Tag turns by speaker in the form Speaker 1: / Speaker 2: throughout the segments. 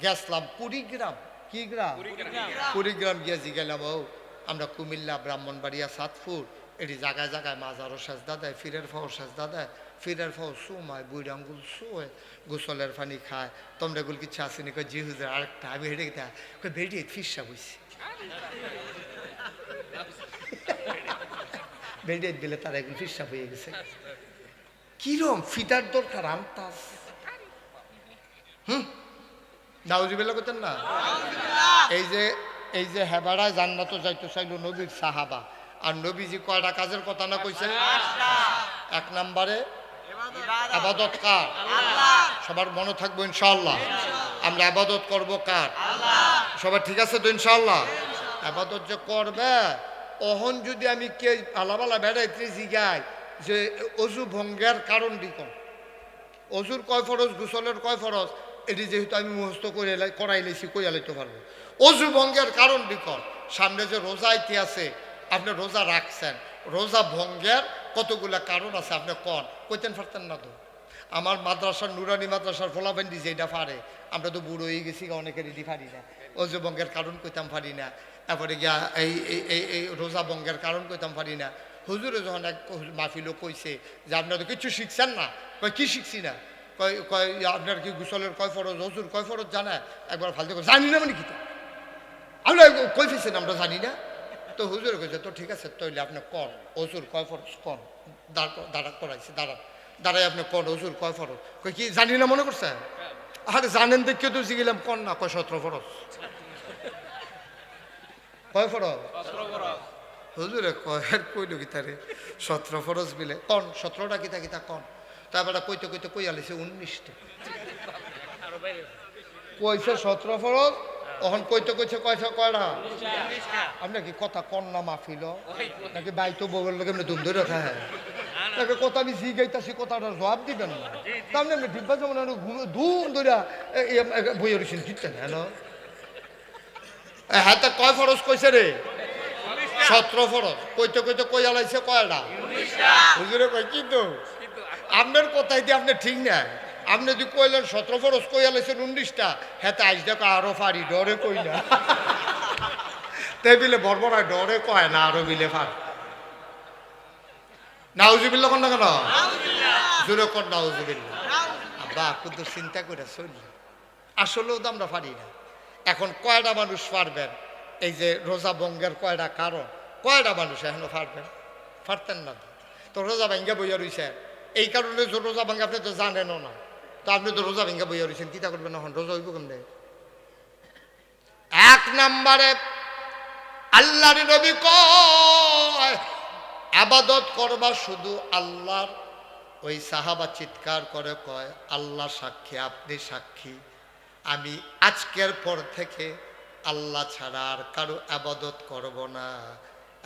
Speaker 1: গেছলাম কুড়িগ্রাম। কি গ্রাম? কুড়িগ্রাম গিয়েছি গেলাম। ও আমরা কুমিল্লা, ব্রাহ্মণবাড়িয়া, সাতপুর এটি জায়গায় জায়গায় মাজারও সাজদা দেয়, ফিরের ফাও সাজদা দেয়, ফিরের ফাও সুমায় বুড়ি আঙ্গুল শুয়ে গোসলের পানি খায়। তোমরা এগুলো কিছু আসেনি? কই জি হুজুর আরেকটা। আমি হেঁটে দেয় কই বেরিয়ে ফিসা বইছি বেরিয়ে দিলে তারা এগুলো ফিসা হয়ে গেছে। কিরম ফিটার দরকার আনতাস। নাউজুবিল্লাহ করতেন না? এই যে হেবাড়ায় জান্নাত যাইতে চাইল নবীর সাহাবা, আর নবীজি কয়টা কাজের কথা না কইছে? এক নম্বরে আবাদত কার? সবার মনে থাকবো ইনশাআল্লাহ। আমরা আবাদত করব কার? সবার ঠিক আছে তো ইনশাআল্লাহ? আবাদত যে করবে, অহন যদি আমি কে আলাবালা বেড়াইতে জিগাই যে অজু ভঙ্গের কারণ দিকন, অজুর কয় ফরজ, গোসলের কয় ফরজ, এটি যেহেতু আমি মুখস্থ করে করাইলেছি কইয়া লাইতে পারবো। অজু ভঙ্গের কারণ বিকট, সামনে যে রোজা ইতি আছে, আপনি রোজা রাখছেন, রোজা ভঙ্গের কতগুলা কারণ আছে আপনি কন, কইতেন পারতেন না তো? আমার মাদ্রাসার নুরানি মাদ্রাসার ফলাফেন্ডি যেটা পারে, আমরা তো বুড়ো হয়ে গেছি, অনেকের এটি পারি না। অজু ভঙ্গের কারণ কইতাম পারি না, তারপরে গিয়া এই রোজা ভঙ্গের কারণ কইতাম পারি না। হুজুরে যখন এক মাহফিলও কইছে যে আপনারা তো কিছু শিখছেন না, কয় কি শিখছি না, কয় কয় আপনার কি গোসলের কয় ফরজ, অজুর কয় ফরজ জানা? একবার ফালতু জানি না মানে কি তা আমরা কই ফেছেন আমরা জানি না। তো হুজুরে কইছে তো ঠিক আছে তাইলে আপনি কন অজুর কয় ফরজ কন। দাঁড়া করাইছে, দাঁড়াই আপনি কন অজুর কয় ফরজ। কই কি জানি না মনে করছেন? আরে জানেন দেখে তো জিগেলাম কন না, কয় 17 ফরজ। কয় ফরজ? হুজুরে কয় কইল কি তারে 17 ফরজ বিলে কন, 17টা কিতা কিতা কন। তারপরে কইতে কইতে কই আলিছে 19টা। কইছে 17 ফরজ, এখন কইতে কইছে কয়টা কয়টা? আপনি কি কথা কন না মাহফিল নাকি বাইতো বউয়ের লোক এমনি ধুম ধরে রাখা? হ্যাঁ তাকে কথা আমি জি গাইতাছি, কথাটা জবাব দিবেন না। তাহলে এমনি ডিব্বা যেমন ধুম ধরে বইয়ের রয়েছেন দিচ্ছেন হ্যাঁ। হ্যাঁ তা কয় ফরজ কইছে রে? 17 ফরজ। কইতে কইতে কই আলাইছে কয়টা? হুজুরে কয় কিন্তু আপনার কথাই দিয়ে আপনি ঠিক না। আপনি যদি কইলেন 17 ফরজ কই আলাইছেন 19টা, হ্যাঁ আজ দেখো আরো পারি ডরে কই না। তাই বিলে বড়বড়ায় ডরে কয় না, আরো বিলে ফার। নাউজুবিল্লাহ কোন না কেন? জোরে কর নাউজুবিল্লাহ। আব্বা কিন্তু চিন্তা করে চলল, আসলেও তো আমরা পারি না। এখন কয়টা মানুষ পারবেন এই যে রোজা ভঙ্গের কয়টা কারণ, কয়টা মানুষ এখনো পারবেন? পারতেন না তো। রোজা ভাঙ্গা বইয়া রয়েছেন, এই কারণে রোজা ভাঙ্গা আপনি তো জানেনও না। তো আপনি তো রোজা ভাঙ্গা বইয়া রয়েছেন, কিতা করবেন এখন? রোজা হইব কেমনে? এক নম্বরে আল্লাহর নবী কয় আবাদত করবা শুধু আল্লাহর। ওই সাহাবা চিৎকার করে কয় আল্লাহ সাক্ষী, আপনি সাক্ষী, আমি আজকের পর থেকে আল্লাহ ছাড়া আর কারো আবাদত করব না।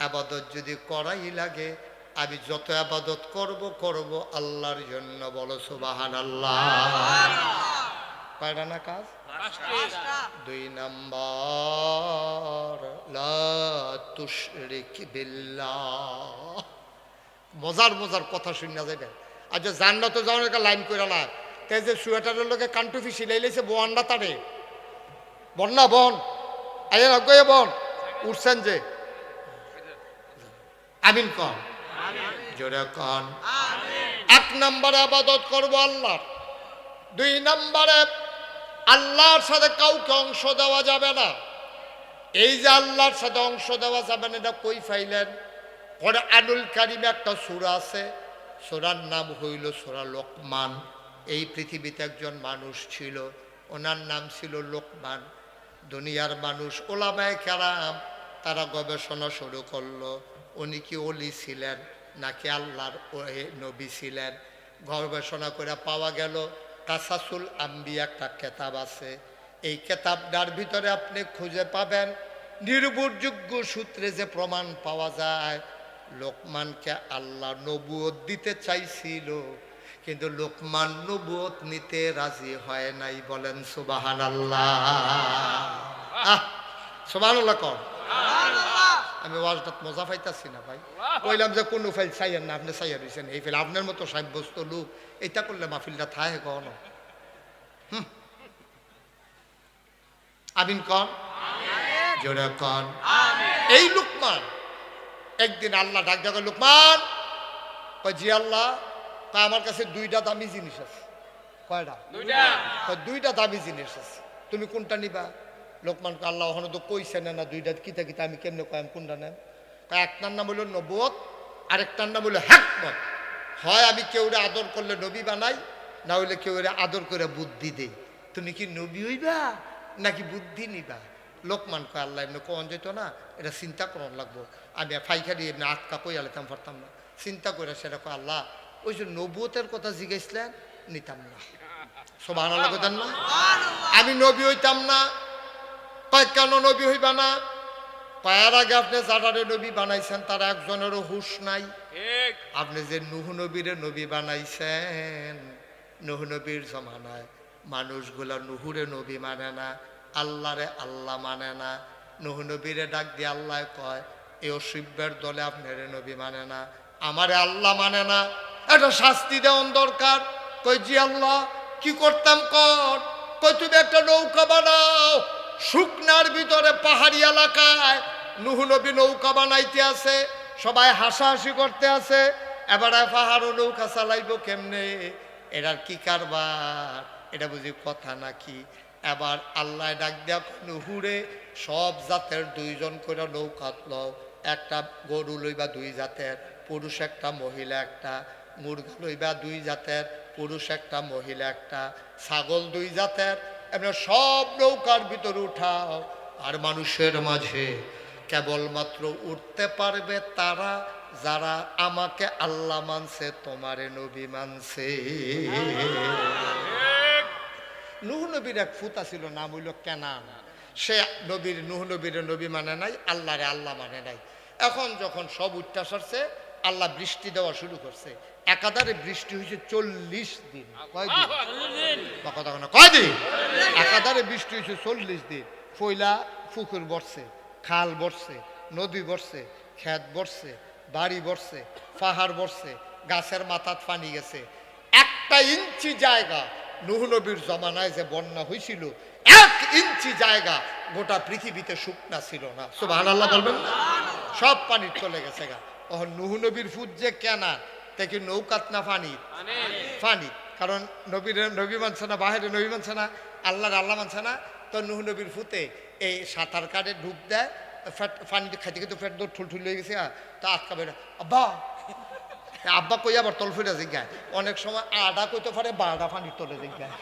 Speaker 1: আবাদত যদি করাই লাগে, আমি যত আবাদত করব আল্লাহর জন্য। বলো সুবহানাল্লাহ। কয়টা না কাজ? 2 নম্বর লা তুশরিক বিল্লাহ। মজার মজার কথা শুনে যাবেন। আর যে জান্নাতে যাওয়ার একটা লাইন করে না, তাই যে সোয়েটারের লোকে কান্টুফি সিলাইলেছে বোয়ান্ডা তারে বন না বন আইন অজ্ঞে বন উঠছেন যে আমিন কন, জোরে কন। 1 নম্বরে আবাদত করবো আল্লাহর। 2 নম্বরে আল্লাহর সাথে কাউকে অংশ দেওয়া যাবে না। এই যে আল্লাহর সাথে অংশ দেওয়া যাবে না, এটা কই পাইলেন? কোরআনুল কারীমে একটা সূরা আছে, সূরার নাম হইল সূরা লোকমান। এই পৃথিবীতে একজন মানুষ ছিল, ওনার নাম ছিল লোকমান। দুনিয়ার মানুষ ওলামায়ে কেরাম তারা গবেষণা শুরু করলো, উনি কি ওলি ছিলেন নাকি আল্লাহর নবী ছিলেন। গবেষণা করে পাওয়া গেল কাসাসুল আম্বিয়া একটা কেতাব আছে। এই কেতাবটার ভিতরে আপনি খুঁজে পাবেন নির্ভরযোগ্য সূত্রে যে প্রমাণ পাওয়া যায় লোকমানকে আল্লাহ নবুয়ত দিতে চাইছিল, কিন্তু লোকমান নবুয়ত নিতে রাজি হয় নাই। বলেন সুবহানাল্লাহ। সুবহানাল্লাহ কর। আমি ওয়াজটা মজা পাইতাছি না ভাই। কইলাম যে কোনো ফাইল চাইয়েন না, আপনি চাইয়া রয়েছেন এই ফাইল। আপনার মতো সাব্যস্ত লোক এটা করলে মাহফিলটা থাহে কখনো। আমিন কন, জোরে কন। এই লুকমান একদিন আল্লাহ ডাক ডাক, লুকমান কয় জি আল্লাহ, তা আমার কাছে দুইটা দামি জিনিস আছে। কয়টা? দুইটা দামি জিনিস আছে, তুমি কোনটা নিবা? লোকমান আল্লাহ ওখানে তো কইছে না দুইটা কিতা কিতা, আমি কেমনে কয় আমি কোনটা নেন? একটার নাম হলো নবুয়ত, আরেকটার নাম হলো হিকমত। হয় আমি কেউরে আদর করলে নবী বানাই, না হইলে কেউরে আদর করে বুদ্ধি দেই। তুমি কি নবী হইবা নাকি বুদ্ধি নিবা? লোকমান কয় আল্লাহ এমনি কন যেত না, এটা চিন্তা করার লাগবো। আমি ফাইখারি এমনি আটকা কই আলাইতাম পারতাম না, চিন্তা করে সেটা কয় আল্লাহ ওই যে নবুয়তের কথা জিজ্ঞাসলেন, নিতাম না। সুবহানাল্লাহ কইতেন না? আমি নবী হইতাম না। কয় কেন নবী হইবা না? পায়ের আগে আপনি যারারে নবী বানাইছেন তারা একজনেরও হুঁশ নাই। আপনি যে নূহ নবীরে নবী বানাইছেন, নূহ নবীর জমানায় মানুষগুলা নূহুরে নবী মানে না, আল্লাহরে আল্লাহ মানে না। নূহ নবীরে ডাক দিয়ে আল্লাহ কয় এই অসভ্যের দলে আপনারে নবী মানে না, আমারে আল্লাহ মানে না, এটা শাস্তি দেওয়ান দরকার। কই জি আল্লাহ কি করতাম কর? কই তুমি একটা নৌকা বানাও, শুকনার ভিতরে পাহাড়ি এলাকায় নূহ নবী নৌকা বানাইতে আছে, সবাই হাসাহাসি করতে আছে, এবারে পাহাড়ও নৌকা চালাইব কেমনে? এটার কি কারবার? এটা বুঝি কথা নাকি? এবার আল্লাহ ডাক দেয়া নূহুরে সব জাতের দুইজন করে নৌকা লও, একটা গরু লইবা দুই জাতের, পুরুষ একটা মহিলা একটা, মুরগা লইবা দুই জাতের, পুরুষ একটা মহিলা একটা, ছাগল দুই জাতের, এমনি সব নৌকার ভিতরে উঠাও। আর মানুষের মাঝে কেবলমাত্র উঠতে পারবে তারা যারা আমাকে আল্লাহ মানছে, তোমারে নবী মানছে। নূহ নবীর এক ফুতা ছিল, নাম হইল কেনান। সে নবীর নূহ নবীর নবী মানে নাই, আল্লাহরে আল্লাহ মানে নাই। এখন যখন সব উঠতে আসছে, আল্লাহ বৃষ্টি দেওয়া শুরু করছে। একাধারে বৃষ্টি হয়েছে 40 দিন। কয়দিন? কয়দিন? একাধারে বৃষ্টি হয়েছে 40 দিন। ফইলা পুকুর বর্ষে, খাল বর্ষে, নদী বর্ষে, ক্ষেত বর্ষে, বাড়ি বর্ষে, পাহাড় বর্ষে, গাছের মাথাত পানি গেছে। 1 ইঞ্চি জায়গা নূহ নবীর জমানায় যে বন্যা হয়েছিল, 1 ইঞ্চি জায়গা গোটা পৃথিবীতে শুকনা ছিল না। সুবহানাল্লাহ বলবেন না? সব পানি চলে গেছে গা। নূহ নবীর ফুট যে কেনা, তাকে নৌকাত না পানি? পানি। কারণ নবীর নবী মানছে না, বাহিরে নবী মানছে না, আল্লাহর আল্লাহ মানছে না। তো নূহ নবীর ফুতে এই সাঁতার কাটে ডুব দেয়, পানি খাইতে খেতে ফেট দৌড় ঠুল হয়ে গেছে। তা আটকা বেড়ে আব্বা আব্বা কই আবার তল ফিরে জিজ্ঞায়। অনেক সময় আডা কইতে পারে, 12টা পানির তলে জিজ্ঞায়।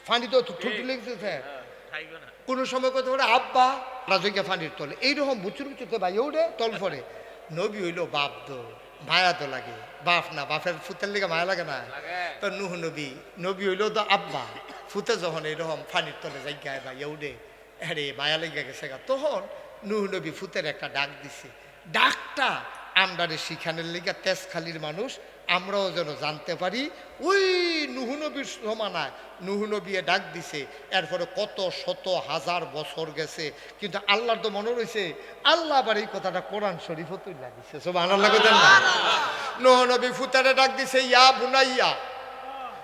Speaker 1: পানি তো ঠুল গেছে। কোনো সময় কইতে পারে আব্বা রাজা পানির তলে। এইরকম বুচুর বুচুতে ভাই ওরে তল পরে। নবী হইল বাপ তো মায়া তো লাগে, বাপ না, বাপের ফুতের লেগে মায়া লাগে না? তো নূহ নবী নবী হইল তো আব্বা, ফুতে যখন এইরকম পানির তলে জায়গায় ভাই ওরে হ্যাঁ মায়া লেগে গেছে গা, তখন নূহ নবী ফুতের একটা ডাক দিছে। ডাকটা আমরারে শিখানোর লেগে তেজখালির মানুষ আমরাও যেন জানতে পারি ওই নূহ নবীর জমানায় নূহ নবী ডাক দিছে। এরপরে কত শত হাজার বছর গেছে, কিন্তু আল্লাহর তো মনে রয়েছে, আল্লাহ আবার এই কথাটা কোরআন শরীফ তুইলা দিছে। সুবহানাল্লাহ কইতেন না? নূহ নবী ফুতারে ডাক দিছে ইয়া বুনাইয়া।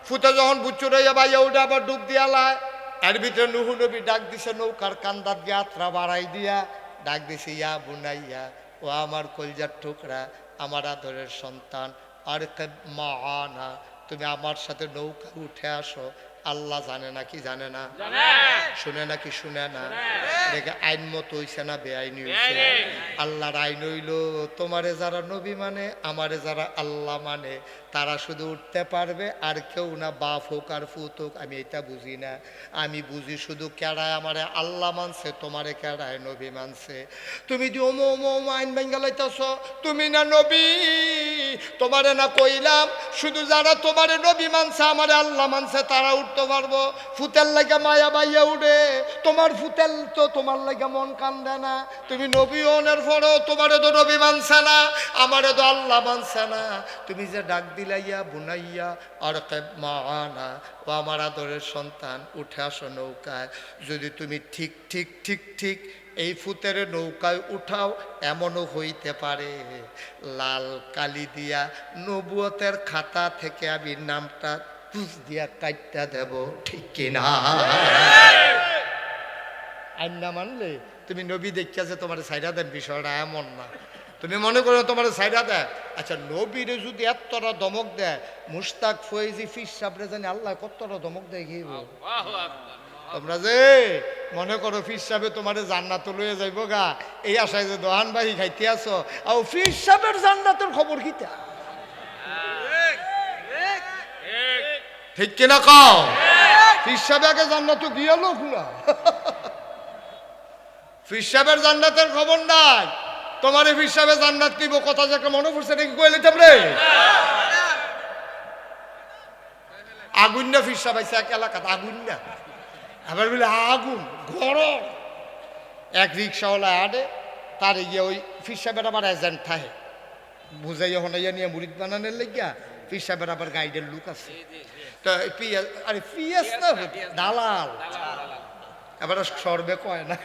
Speaker 1: ফুতে যখন বুচুর হইয়া ভাইয়া ওটা আবার ডুব দিয়ালায়। এর ভিতরে নূহ নবী ডাক দিছে নৌকার কান্দাত যাত্রা বাড়াই দিয়া ডাক দিছে ইয়া বুনাইয়া, ও আমার কলজার টুকরা, আমার আদরের সন্তান, আর মাআনা, তুমি আমার সাথে নৌকা উঠে আসো। আল্লাহ জানে না কি জানে না? শুনে নাকি শুনে না? দেখে আইন মতো হইছে না বেআইনি হইছে? আল্লাহর আইন হইল তোমারে যারা নবী মানে, আমারে যারা আল্লাহ মানে, তারা শুধু উঠতে পারবে, আর কেউ না। বাপ হোক আর ফুত হোক, আমি এটা বুঝি না। আমি বুঝি শুধু কেড়ায় আমারে আল্লাহ মানছে, তোমারে কেড়ায় নবী মানছে। তুমি দি ওমো ওমো ওমো আইন বেঙ্গালাইতেছ, তুমি না নবী। তোমারে না কইলাম শুধু যারা তোমারে নবী মানছে, আমারে আল্লাহ মানছে, তারা উঠতে পারবো। ফুতের লাগে মায়া বাইয়া উঠে, তোমার ফুতেল তো তোমার লাগে মন কান্দে না। তুমি নবী হনের পরও তোমারে তো নবী মানছে না, আমারে তো আল্লাহ মানছে না। তুমি যে ডাক দিলাইয়া বুনাইয়া আর মাআনা, ও আমার আদরের সন্তান, উঠে আসো নৌকায়। যদি তুমি ঠিক ঠিক ঠিক ঠিক এই ফুতের নৌকায় উঠাও, এমনও হইতে পারে লাল কালি দিয়া নবুয়তের খাতা থেকে আমি নামটা পুষ দিয়া কাটটা দেব, ঠিক কিনা? আইন না মানলে তুমি নবী দেখিয়া যে তোমার সাইডা দেন, বিষয়টা এমন না। তুমি মনে করো তোমার সাইডা দেয়। আচ্ছা, নবীরে যদি এতটা দমক দেয়, মুশতাক ফয়েজি ফিস সাবরে জানি আল্লাহ কতটা দমক দেয় গিয়ে। তোমরা যে মনে করো ফিস সাহেবে তোমার জান্নাত লইয়া যাইব গা, এই আশায় যে দোহান বাহি খাইতে আসো, আর ফিস সাহেবের জান্নাতের খবর কিতা? ঠিক কিনা কও? ফিস সাহেব আগে জান্নাত গিয়ে লোক না, ফিস সাহেবের জান্নাতের খবর নাই। তোমার ফিস সাহেবের জান্নাত দিব কথা যে একটা মনে পড়ছে নাকি কইলে তোমরে? আগুন না ফিস সাহেব আইসা এক এলাকাতে আগুন না, আবার বলে আগুন গরম। এক রিক্সাওয়ালা আডে, তার গিয়ে ওই ফিস সাহেবের আবার এজেন্ট থাকে, বুঝাইয়া হনাইয়া নিয়ে মুড়িদ বানানোর লেগিয়া। ফিস সাহেবের আবার গাইডের লোক আছে, তো পিয়াজ, আরে পিয়াজ না দালাল, এবার সর্বে কয় না,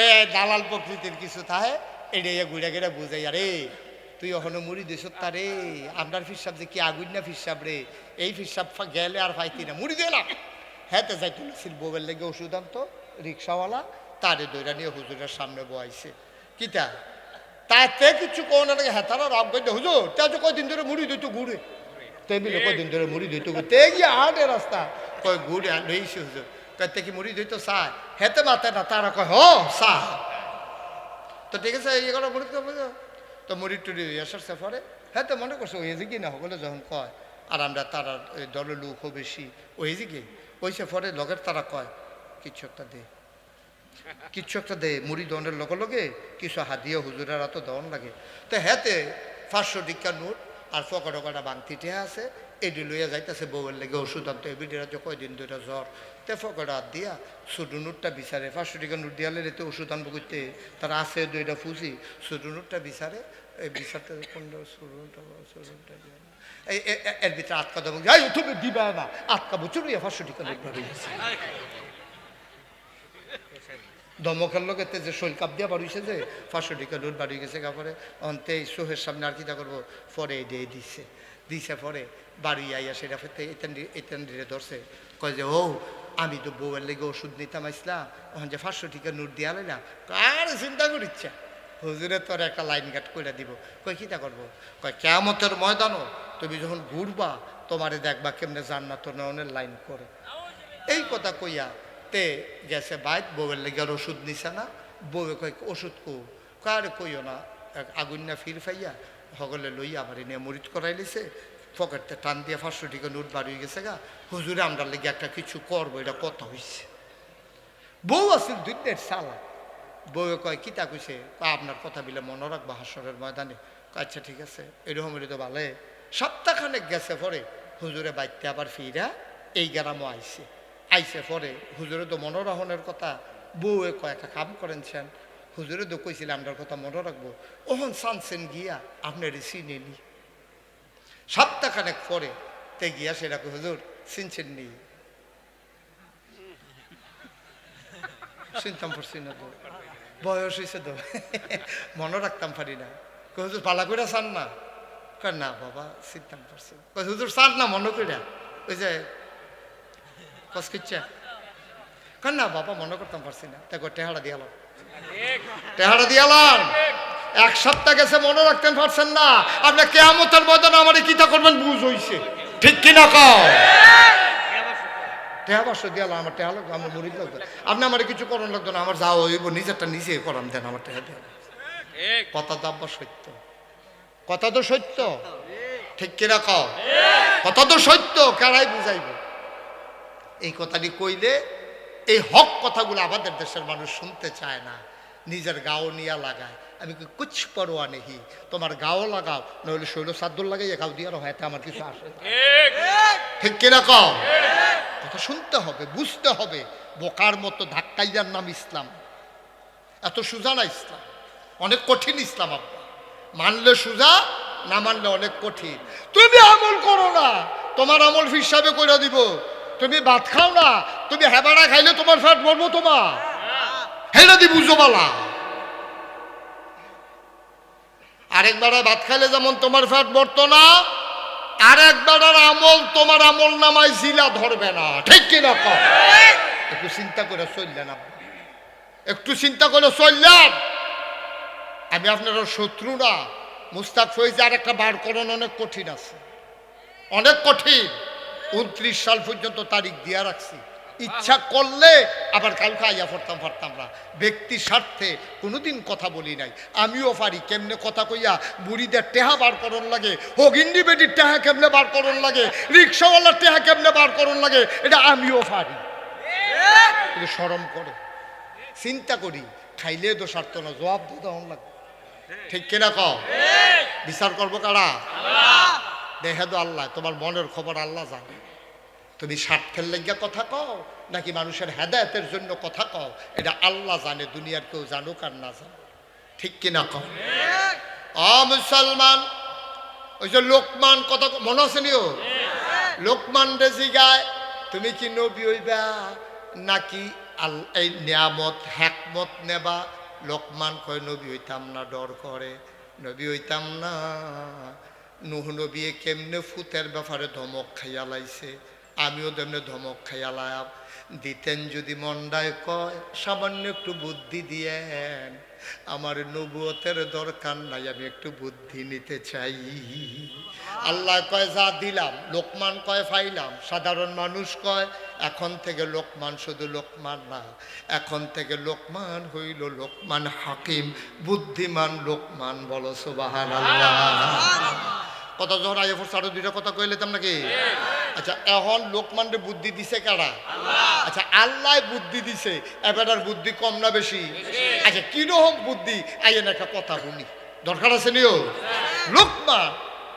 Speaker 1: এ দালাল প্রকৃতির কিছু থাকে, এটা ঘুরে ঘুরে বুঝাই। আরে তুই ওখানে মুড়ি দিস তারে, আপনার ফিস সাহেব যে কি আগুন না ফিস সাহেব রে, এই ফিস সাহেব গেলে আর পাইতি না, মুড়ি দিলাম। হ্যাঁ তো যাই তুলছিল বউয়ের লেগে ওষুধ আনতো রিক্সাওয়ালা, তারে দৈরা নিয়ে হুজুরের সামনে বয়াইছে। কিতা তাতে কিছু কোন হ্যাঁ তারা রাব করে, হুজুর তা তো কয়দিন ধরে মুড়ি দিত ঘুরে, টেবিলে কয়দিন ধরে মুড়ি দিত তে গিয়ে হাটে রাস্তা কয় ঘুরে লইছে হুজুর, কয়তে কি মুড়ি দিত চায়, হেতে মাথায় না, তারা কয় হ চা। তো ঠিক আছে ইয়ে করো মুড়ি বুঝো, তো মুড়ি টুড়ি আসার পরে হ্যাঁ তো মনে করছে ওই যে কি না সকলে যখন কয়, আর আমরা তারা দলের লোক বেশি ওই যে কি ওইসে পরে লগের তারা কয় কিছু একটা দে, কিছু একটা দে, মুড়ি দনের লগে লগে কিছু হাদিয়া হুজুরের তো দন লাগে। তো হ্যাঁতে 500 টিকা নোট আর ফকটা বাংতিটে আছে, এটি লইয়া যাইতেছে বউয়ের লেগে ওষুধ আনতো, এবিডিরা যে কয়দিন ধরে জ্বর, তে ফকটা হাত দিয়া ছোটো নোটটা বিচারে, 500 টাকা নোট দিয়ালে রেতে ওষুধ আনবো করতে, তারা আছে 2টা ফুসি, ছোটো নোটটা বিচারে, এই বিচারটা এর ভিতরে আটকা দেবো, যাই তুমি দিবা না, আটকা বছর 500 টাকা নোট বাড়ি গেছে। দমকের লোক এতে যে শৈল কাপ দিয়া বাড়িয়েছে যে 500 টাকা নোট বাড়ি গেছে, কাপড়ে অন্তে সোহের সামনে আর কিতা করবো, পরে দিয়ে দিছে, দিছে পরে বাড়ি আইয়া সেটা ফেতে এতেন ধরছে, কয় যে ও আমি তো বউয়ের লেগে ওষুধ নিতাম আসলাম, ওখান যে 500 টাকা নোট দিয়া না, আর চিন্তা করিচ্ছা হুজুরে তোর একটা লাইন গাট করে দিব। কয় কিতা করবো, কয় কেয়ামতের ময়দানও তুমি যখন ঘুরবা তোমারে দেখবা কেমনে জান্নাত নয়নের লাইন করে। এই কথা কইয়া তে গেছে বাইত, বউয়ের লেগে আর ওষুধ নিছে না, বউয়ে কয় ওষুধ কো, কারে কইও না, আগুন না ফির ফাইয়া সকলে লইয়া আমার নিয়ে মরিচ করাই লিছে, পকেটতে টান দিয়ে 500 টাকা নোট বাড়িয়ে গেছে গা, হুজুরে আমরা লেগে একটা কিছু করবো, এটা কথা হইছে। বউ আছে 2 দিনের সালা, বউয়ে কয় কিতা কইছে, আপনার কথা বিলে মনে রাখবো হাসরের ময়দানে। আচ্ছা ঠিক আছে, এরকম তো ভালো। সপ্তাহখানেক গেছে পরে হুজুরে বাইতে আবার ফিরা এই গ্রামও আইছে, আইসে পরে হুজুরে তো মনোরহনের কথা, বউয়ে কয় একটা কাম করেনছেন, হুজুরে তো কইছিল আপনার কথা মনে রাখবো, ওহন সানসেন গিয়া আপনার চিনে নি। সপ্তাহখানেক পরে তে গিয়া সেটা হুজুর চিনছেন নি, চিনতাম পারছি না তো, বয়স হয়েছে তো মনে রাখতাম পারি না। হুজুর পালা করে চান না, কয় না বাবা চিনতাম পারছি, হুজুর চান না মনে করে, ওই যে কসকিচ্ছা, কয় না বাবা মনে করতাম পারছি না, তাই টেহারা দিয়ালাম, টেহারা দিয়ালাম। 1 সপ্তাহ গেছে মনে রাখতেন পারছেন না, আপনি কিয়ামতের ময়দানে আমারে কিতা করবেন বুঝ হইছে, ঠিক কিনা কও? টেহা 500 দিয়ালাম, আমার টেহা লাগতো, আমার মুড়ি লাগতো, আপনি আমার কিছু করণ লাগতো না, আমার যাওয়া হইব, নিজেরটা নিজে করাম দেন, আমার টেহা দেওয়া। কথা তো আব্বা সত্য, কথা তো সত্য, ঠিক কিনা কও? কথা তো সত্য, কারাই বুঝাইব? এই কথাটি কইলে এই হক কথাগুলো আমাদের দেশের মানুষ শুনতে চায় না, নিজের গাও নিয়া লাগায়। আমি কুছ পরোয়া নেহি, তোমার গাও লাগাও, নইলে শৈল সাদ্দুল লাগাইয়া গাও দিয়ে হয়তো আমার কিছু আসে, ঠিক কিনা কও? কথা শুনতে হবে, বুঝতে হবে। বোকার মতো ধাক্কাইয়ার নাম ইসলাম, এত সোজা না ইসলাম, অনেক কঠিন ইসলাম আব্বা, মানলে সোজা, না মানলে অনেক কঠিন। তুমি আমল করো না, তোমার আমল হিসাবে করে দিব। তুমি ভাত খাও না, তুমি হেবাড়া খাইলে তোমার ফ্যাট বলবো, তোমার হেলা দি বুঝো বালা। আরেকবার ভাত খাইলে যেমন তোমার ফ্যাট বর্ত না, আর একবার আমল তোমার আমল নামায় জিলা ধরবে না, ঠিক কিনা কও? একটু চিন্তা করে চললেন আপনি, একটু চিন্তা করে চললেন। আমি আপনার শত্রু না। মুস্তাক ফৈজি আর একটা বার করণ অনেক কঠিন আছে, অনেক কঠিন। 29 সাল পর্যন্ত তারিখ দিয়া রাখছি। ইচ্ছা করলে আবার কালকে আইয়া পারতাম না। ব্যক্তির স্বার্থে কোনোদিন কথা বলি নাই। আমিও পারি কেমনে কথা কইয়া বুড়িদের টেহা বার করণ লাগে, হগিন্ডি বেটির টেহা কেমনে বার করণ লাগে, রিক্সাওয়ালার টেহা কেমনে বার করণ লাগে, এটা আমিও পারি। কিন্তু শরম করে চিন্তা করি, খাইলে তো স্বার্থ না, জবাব দিতে লাগে, ঠিক কিনা কও? বিচার করবো কারা? দেখে তো আল্লাহ, তোমার মনের খবর আল্লাহ জানে। তুমি স্বার্থের লেগে কথা কও নাকি মানুষের হেদায়েতের জন্য কথা কও, এটা আল্লাহ জানে, দুনিয়ার কেউ জানুক আর না জানুক, ঠিক কিনা কও? মুসলমান, ওই যে লোকমান কথা মনে আছে নিও, লোকমান রেজি গায় তুমি কি নবী হইবা নাকি এই নিয়ামত হ্যাকমত নেবা? লোকমান কয় নবী হইতাম না, ডর করে, নবী হইতাম না। নুহ নবী কেমনে ফুতের ব্যাপারে ধমক খাইয়া লাইছে, আমিও তেমনি ধমক খাইয়া লাইব। দিতেন যদি মন্ডায় কয় সামান্য একটু বুদ্ধি দিয়েন, আমার নবুয়তের দরকার নাই, আমি একটু বুদ্ধি নিতে চাই। আল্লাহ কয় যা দিলাম, লোকমান কয় ফাইলাম। সাধারণ মানুষ কয় এখন থেকে লোকমান শুধু লোকমান না, এখন থেকে লোকমান হইল লোকমান হাকিম, বুদ্ধিমান লোকমান। বলো সুবহানাল্লাহ। কথা যখন আগে আরো দুইটা কথা কইলেতাম নাকি? আচ্ছা, এখন লোকমানরে বুদ্ধি দিছে কারা? আচ্ছা, আল্লাহ বুদ্ধি দিছে, এবার বুদ্ধি কম না বেশি? আচ্ছা, কিরকম বুদ্ধি আইন একটা কথা শুনি, দরকার আছে নিও। লোকমান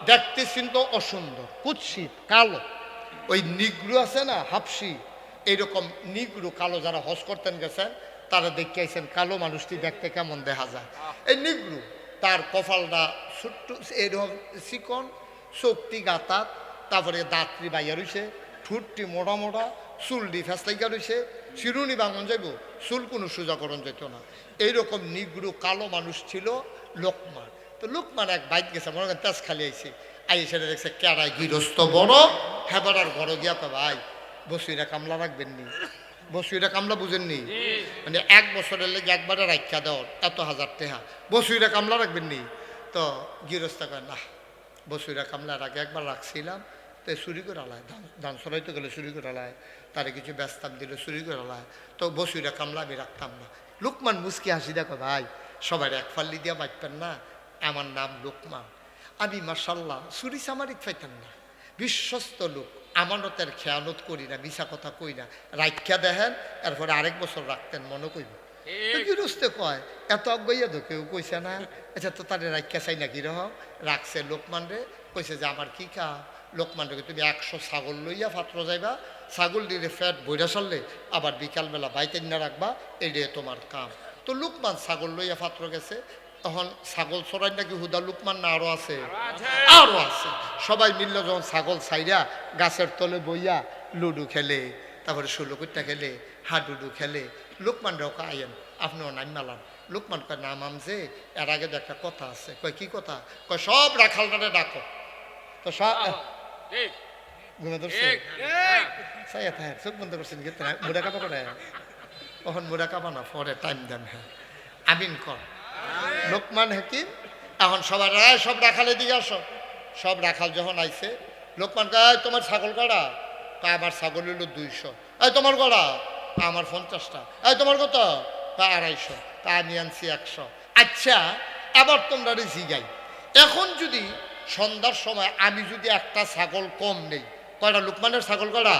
Speaker 1: দেখতেছেন তো অসুন্দর, কুৎসিত, কালো। ওই নিগ্রু আছে না, হাফসি, এইরকম নিগ্রু কালো যারা হজ করতেন গেছেন তারা দেখে আইছেন কালো মানুষটি দেখতে কেমন দেখা যায়। এই নিগ্রু, তার কপালটা ছোট্ট এরকম চিকন, চোখটি গাতাত, তারপরে দাঁতটি বাইয়া রয়েছে, ঠুটটি মোটা মোটা, চুলটি ফেসলাইকা রয়েছে, চিরুনি বাঙন যাইব, চুল কোনো সোজাকরণ যেত না। এইরকম নিগ্রু কালো মানুষ ছিল লোকমান। তো লোকমান এক বাইক গেছে, মনে করেন তেজ খালি আইছে, সেটা দেখছে কেড়াই গৃহস্থ বড়, হেবারার ঘরে গিয়া কয় ভাই বসুইরা কামলা রাখবেন নি? বসুইরা কামলা বুঝেননি? মানে 1 বছরের লেগে একবারে রাখা দেওয়ার এত হাজার টেহা, বসুইরা কামলা রাখবেন নি? তো গৃহস্থ কয় না, বসুইরা কামলার আগে একবার রাখছিলাম, তো চুরি করে আলায়, ধান সরাইতে গেলে চুরি করে আলায়, তারে কিছু ব্যস্তাম দিলে চুরি করে আলায়, তো বসুইরা কামলা আমি রাখতাম না। লোকমান মুস্কি হাসি দেখো ভাই, সবাই এক ফাল্লি দিয়া বাঁচবেন না, আমার নাম লোকমান, আমি মাশাল্লাহ চুরি চামারিক পাইতাম না, বিশ্বস্ত লোক, আমানতের খেয়ানত করি না, মিশা কথা কই না, রাখা দেখেন, এরপরে আরেক বছর রাখতেন, মনে কইব। গৃহস্থে কয় এত অজ্ঞইয়া তো কেউ কইছে না। আচ্ছা, তো তারে রাখা চাই না, কিরকম রাখছে লোকমান রে, কইছে যে আমার কি কা? লোকমান রে তুমি 100 ছাগল লইয়া পাত্র যাইবা, ছাগল দিয়ে ফ্যাট বইরা চললে আবার বিকালবেলা বাইতেন না রাখবা, এইটাই তোমার কাম। তো লোকমান ছাগল লইয়া পাত্র গেছে, তখন ছাগল চড়াই নাকি হুদা লোকমান না আরো আছে? আরো আছে। সবাই মিললে যখন ছাগল ছাইরা গাছের তলে বইয়া লুডু খেলে, তারপরে ষোলকুট্টা খেলে, হাডুডু খেলে, লোকমান রেও আইয়েন আপনিও নাম মেলান। লোকমান কয় নাম আমছে, এর আগে তো একটা কথা আছে। কয় কি কথা? কয় সব রাখালটারে ডাকো। তো সব ঘুমে ধরছে, চোখ বন্ধ করছেন, মুড়া কাপা করে, তখন মুড়া কাপা না, পরে টাইম দেন। হ্যাঁ, আমিন কর। লোকমান হাকিম এখন সবার রায়, সব রাখালে দিকে আসো। সব রাখাল যখন আইছে, লোকমান কয় তোমার ছাগল কটা? তা আমার ছাগল হইল 200। এই তোমার কটা? আমার 50টা। এই তোমার কত? তা 250। তা আমি আনছি 100। আচ্ছা, এবার তোমরা জিগাই, এখন যদি সন্ধ্যার সময় আমি যদি একটা ছাগল কম নেই, কয়টা? লোকমানের ছাগল কটা?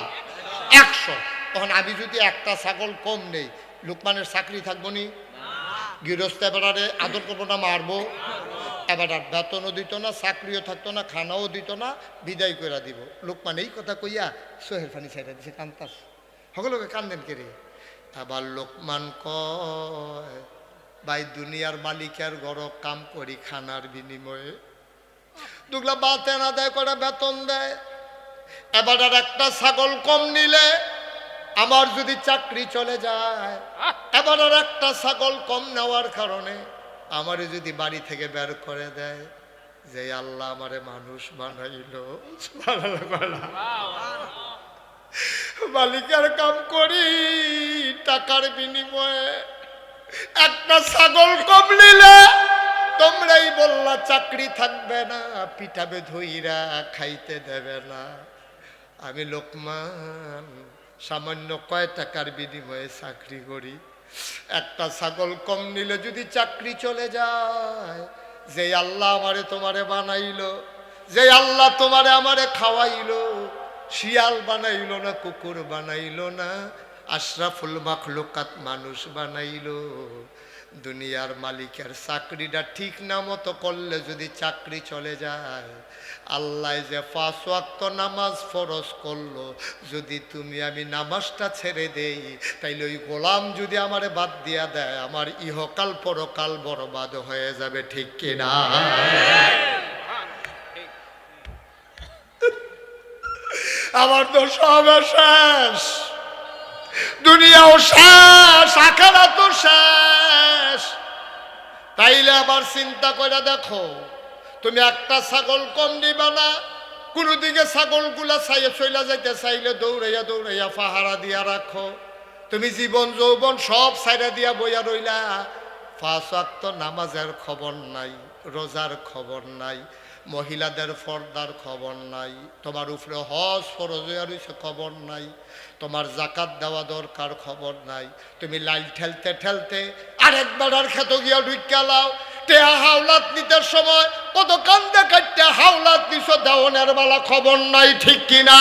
Speaker 1: 100। তখন আমি যদি একটা ছাগল কম নেই, লোকমানের চাকরি থাকবো নি? গৃহস্থ এবারে আদর করবো না, মারবো? এবার আর বেতনও দিত না, চাকরিও থাকতো না, খানাও দিত না, বিদায় করে দিব। লোকমান এই কথা কইয়া সোহের ফানি ছাইড়া দিছে, কান্তাস। সকলকে কান্দেন কেড়ে। আবার লোকমান কয় ভাই দুনিয়ার মালিকের ঘর কাম করি খানার বিনিময়ে, দুগলা বাতে না দেয়, করে বেতন দেয়। এবার আর একটা ছাগল কম নিলে আমার যদি চাকরি চলে যায়, এবার আর একটা ছাগল কম নেওয়ার কারণে আমারে যদি বাড়ি থেকে বের করে দেয়, যে আল্লাহ আমারে মানুষ বানাইলো, মালিকের কাম করি, টাকার বিনিময়ে একটা ছাগল কম নিলে তোমরাই বললা চাকরি থাকবে না, পিটাবে ধইরা খাইতে দেবে না। আমি লোকমান সামান্য কয় টাকার বিনিময়ে চাকরি করি, একটা ছাগল কম নিলে যদি চাকরি চলে যায়, যে আল্লাহ আমারে তোমারে বানাইলো, যে আল্লাহ তোমারে আমারে খাওয়াইলো, শিয়াল বানাইলো না, কুকুর বানাইলো না, আশরাফুল মাখলুকাত মানুষ বানাইলো। দুনিয়ার মালিকের চাকরিটা ঠিক না মতো করলে যদি চাকরি চলে যায়, আল্লাহ যে 5 ওয়াক্ত নামাজ ফরজ করলো, যদি তুমি আমি নামাজটা ছেড়ে দেই, তাইলে ওই গোলাম যদি আমারে বাদ দিয়া দেয়, আমার ইহকাল পরকাল বরবাদ হয়ে যাবে, ঠিক কিনা? আমার তো সব শেষ, দুনিয়াও শেষ, আখিরাতও শেষ। তাইলে আবার চিন্তা করে দেখো, তুমি একটা ছাগল কম দিবা না, কোনো দিকে ছাগলগুলা চাইয়ে চইলা যাইতে চাইলে দৌড়াইয়া দৌড়াইয়া পাহারা দিয়া রাখো। তুমি জীবন যৌবন সব ছাইরা দিয়া বইয়া রইলা, 5 ওয়াক্ত নামাজের খবর নাই, রোজার খবর নাই, মহিলাদের পর্দার খবর নাই, তোমার উপরে হজ ফরজ হইয়া রইছে খবর নাই, তোমার জাকাত দেওয়া দরকার খবর নাই। তুমি লাইল ঠেলতে ঠেলতে আরেকবার আর খেত গিয়া ঢুকিয়া লাও, টেহা হাওলাত নিতে সময় কত কান্দে কাটতে হাওলাত দিছ, দেওয়ানের বেলা খবর নাই, ঠিক কিনা?